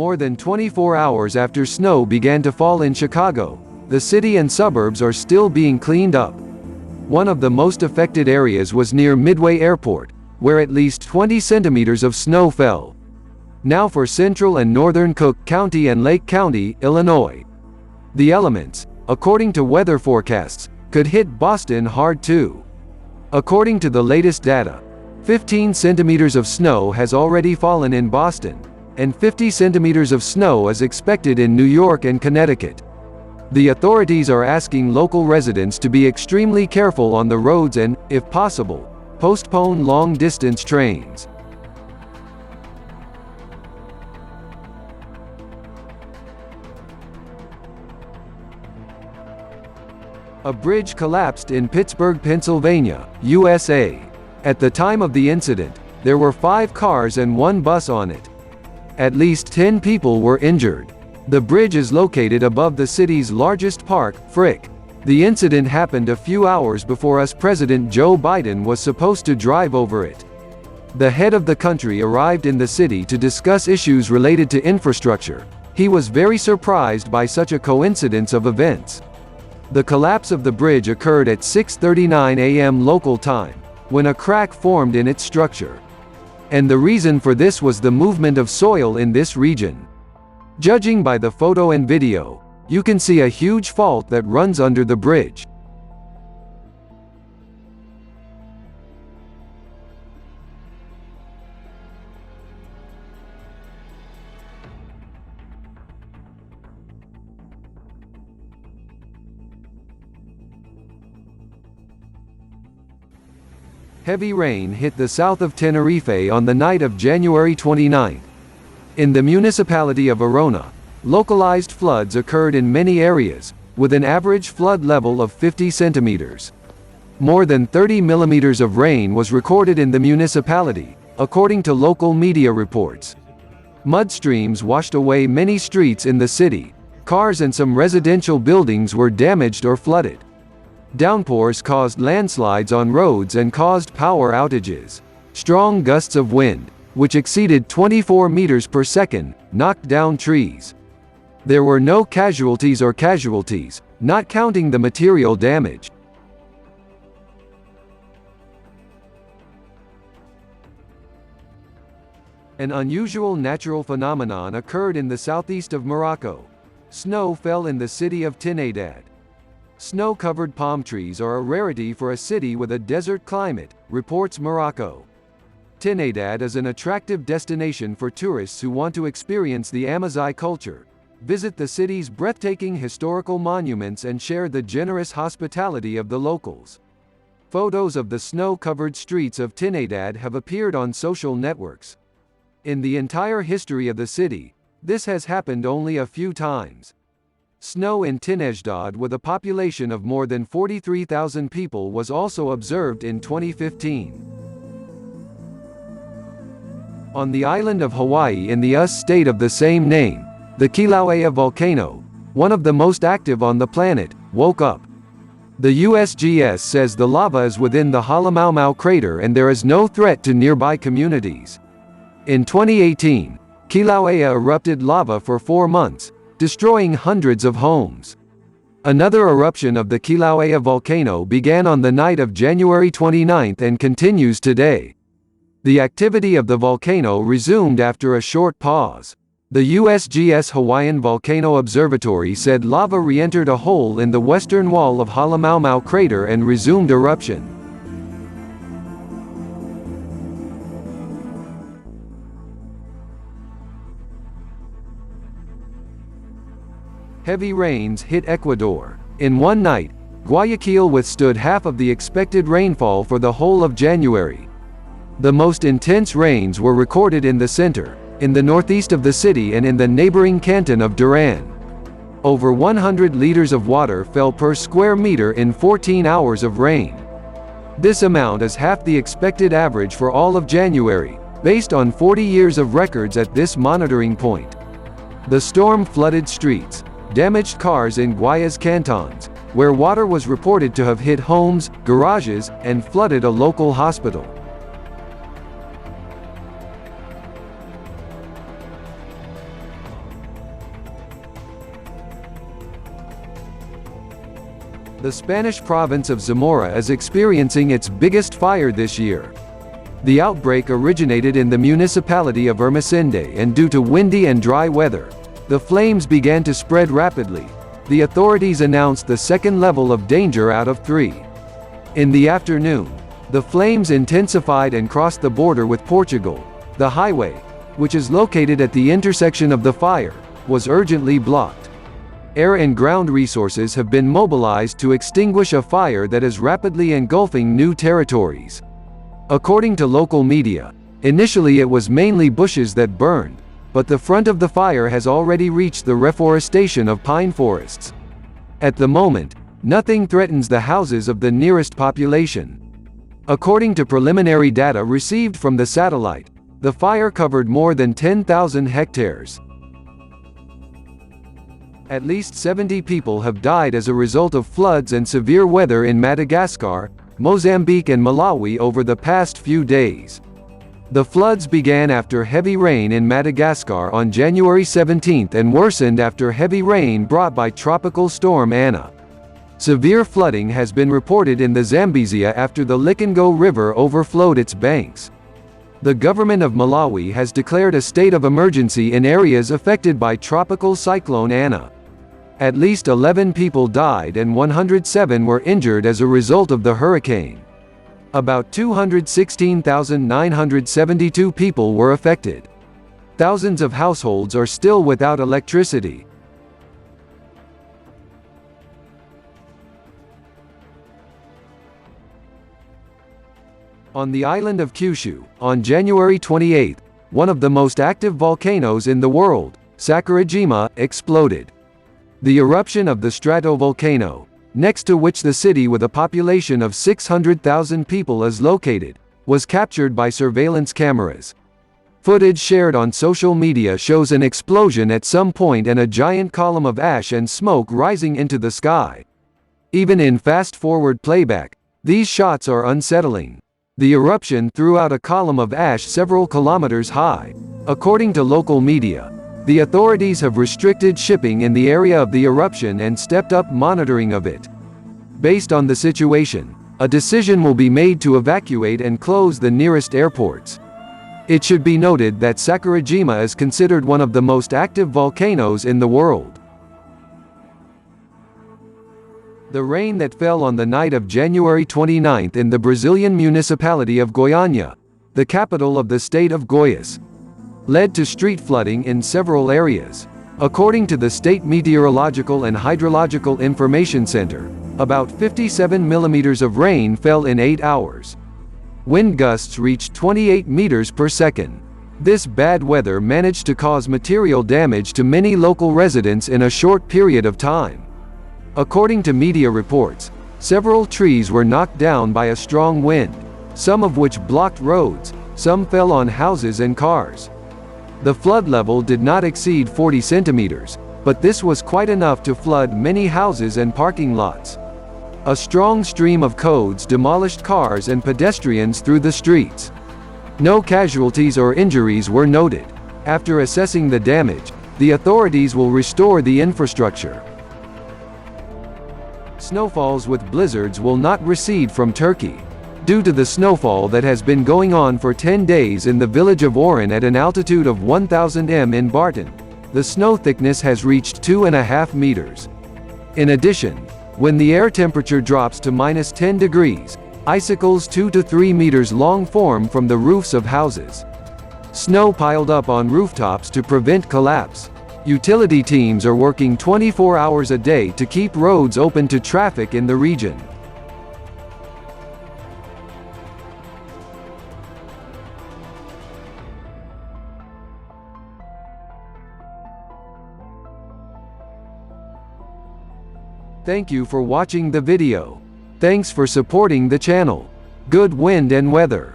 More than 24 hours after snow began to fall in Chicago, the city and suburbs are still being cleaned up. One of the most affected areas was near Midway Airport, where at least 20 centimeters of snow fell. Now for central and northern Cook County and Lake County, Illinois. The elements, according to weather forecasts, could hit Boston hard too. According to the latest data, 15 centimeters of snow has already fallen in Boston, and 50 centimeters of snow is expected in New York and Connecticut. The authorities are asking local residents to be extremely careful on the roads and, if possible, postpone long-distance trains. A bridge collapsed in Pittsburgh, Pennsylvania, USA. At the time of the incident, there were 5 cars and 1 bus on it. At least 10 people were injured. The bridge is located above the city's largest park, Frick. The incident happened a few hours before US President Joe Biden was supposed to drive over it. The head of the country arrived in the city to discuss issues related to infrastructure. He was very surprised by such a coincidence of events. The collapse of the bridge occurred at 6:39 a.m. local time, when a crack formed in its structure. And the reason for this was the movement of soil in this region. Judging by the photo and video, you can see a huge fault that runs under the bridge. Heavy rain hit the south of Tenerife on the night of January 29. In the municipality of Arona, localized floods occurred in many areas, with an average flood level of 50 centimeters. More than 30 millimeters of rain was recorded in the municipality, according to local media reports. Mud streams washed away many streets in the city. Cars and some residential buildings were damaged or flooded. Downpours caused landslides on roads and caused power outages. Strong gusts of wind, which exceeded 24 meters per second, knocked down trees. There were no casualties, not counting the material damage. An unusual natural phenomenon occurred in the southeast of Morocco. Snow fell in the city of Tinejad. Snow-covered palm trees are a rarity for a city with a desert climate, reports Morocco. Tinejad is an attractive destination for tourists who want to experience the Amazigh culture, visit the city's breathtaking historical monuments and share the generous hospitality of the locals. Photos of the snow-covered streets of Tinejad have appeared on social networks. In the entire history of the city, this has happened only a few times. Snow in Tinejad with a population of more than 43,000 people was also observed in 2015. On the island of Hawaii in the US state of the same name, the Kilauea volcano, one of the most active on the planet, woke up. The USGS says the lava is within the Halemaumau crater and there is no threat to nearby communities. In 2018, Kilauea erupted lava for 4 months, destroying hundreds of homes. Another eruption of the Kilauea volcano began on the night of January 29 and continues today. The activity of the volcano resumed after a short pause. The USGS Hawaiian Volcano Observatory said lava re-entered a hole in the western wall of Halemaumau crater and resumed eruption. Heavy rains hit Ecuador. In one night, Guayaquil withstood half of the expected rainfall for the whole of January. The most intense rains were recorded in the center, in the northeast of the city and in the neighboring canton of Duran. Over 100 liters of water fell per square meter in 14 hours of rain. This amount is half the expected average for all of January, based on 40 years of records at this monitoring point. The storm flooded streets, damaged cars in Guayas cantons, where water was reported to have hit homes, garages, and flooded a local hospital. The Spanish province of Zamora is experiencing its biggest fire this year. The outbreak originated in the municipality of Ermesinde, and due to windy and dry weather, the flames began to spread rapidly. The authorities announced the second level of danger out of 3. In the afternoon, the flames intensified and crossed the border with Portugal. The highway, which is located at the intersection of the fire, was urgently blocked. Air and ground resources have been mobilized to extinguish a fire that is rapidly engulfing new territories. According to local media, initially it was mainly bushes that burned, but the front of the fire has already reached the reforestation of pine forests. At the moment, nothing threatens the houses of the nearest population. According to preliminary data received from the satellite, the fire covered more than 10,000 hectares. At least 70 people have died as a result of floods and severe weather in Madagascar, Mozambique and Malawi over the past few days. The floods began after heavy rain in Madagascar on January 17 and worsened after heavy rain brought by Tropical Storm Ana. Severe flooding has been reported in the Zambezia after the Likongo River overflowed its banks. The government of Malawi has declared a state of emergency in areas affected by Tropical Cyclone Ana. At least 11 people died and 107 were injured as a result of the hurricane. About 216,972 people were affected. Thousands of households are still without electricity. On the island of Kyushu, on January 28, one of the most active volcanoes in the world, Sakurajima, exploded. The eruption of the stratovolcano, next to which the city with a population of 600,000 people is located, was captured by surveillance cameras. Footage shared on social media shows an explosion at some point and a giant column of ash and smoke rising into the sky. Even in fast-forward playback, these shots are unsettling. The eruption threw out a column of ash several kilometers high. According to local media, the authorities have restricted shipping in the area of the eruption and stepped up monitoring of it. Based on the situation, a decision will be made to evacuate and close the nearest airports. It should be noted that Sakurajima is considered one of the most active volcanoes in the world. The rain that fell on the night of January 29 in the Brazilian municipality of Goiânia, the capital of the state of Goiás, led to street flooding in several areas. According to the State Meteorological and Hydrological Information Center, about 57 millimeters of rain fell in 8 hours. Wind gusts reached 28 meters per second. This bad weather managed to cause material damage to many local residents in a short period of time. According to media reports, several trees were knocked down by a strong wind, some of which blocked roads, some fell on houses and cars. The flood level did not exceed 40 centimeters, but this was quite enough to flood many houses and parking lots. A strong stream of codes demolished cars and pedestrians through the streets. No casualties or injuries were noted. After assessing the damage, the authorities will restore the infrastructure. Snowfalls with blizzards will not recede from Turkey. Due to the snowfall that has been going on for 10 days in the village of Arona at an altitude of 1,000 m in Barton, the snow thickness has reached 2.5 meters. In addition, when the air temperature drops to -10 degrees, icicles 2 to 3 meters long form from the roofs of houses. Snow piled up on rooftops to prevent collapse. Utility teams are working 24 hours a day to keep roads open to traffic in the region. Thank you for watching the video. Thanks for supporting the channel. Good wind and weather.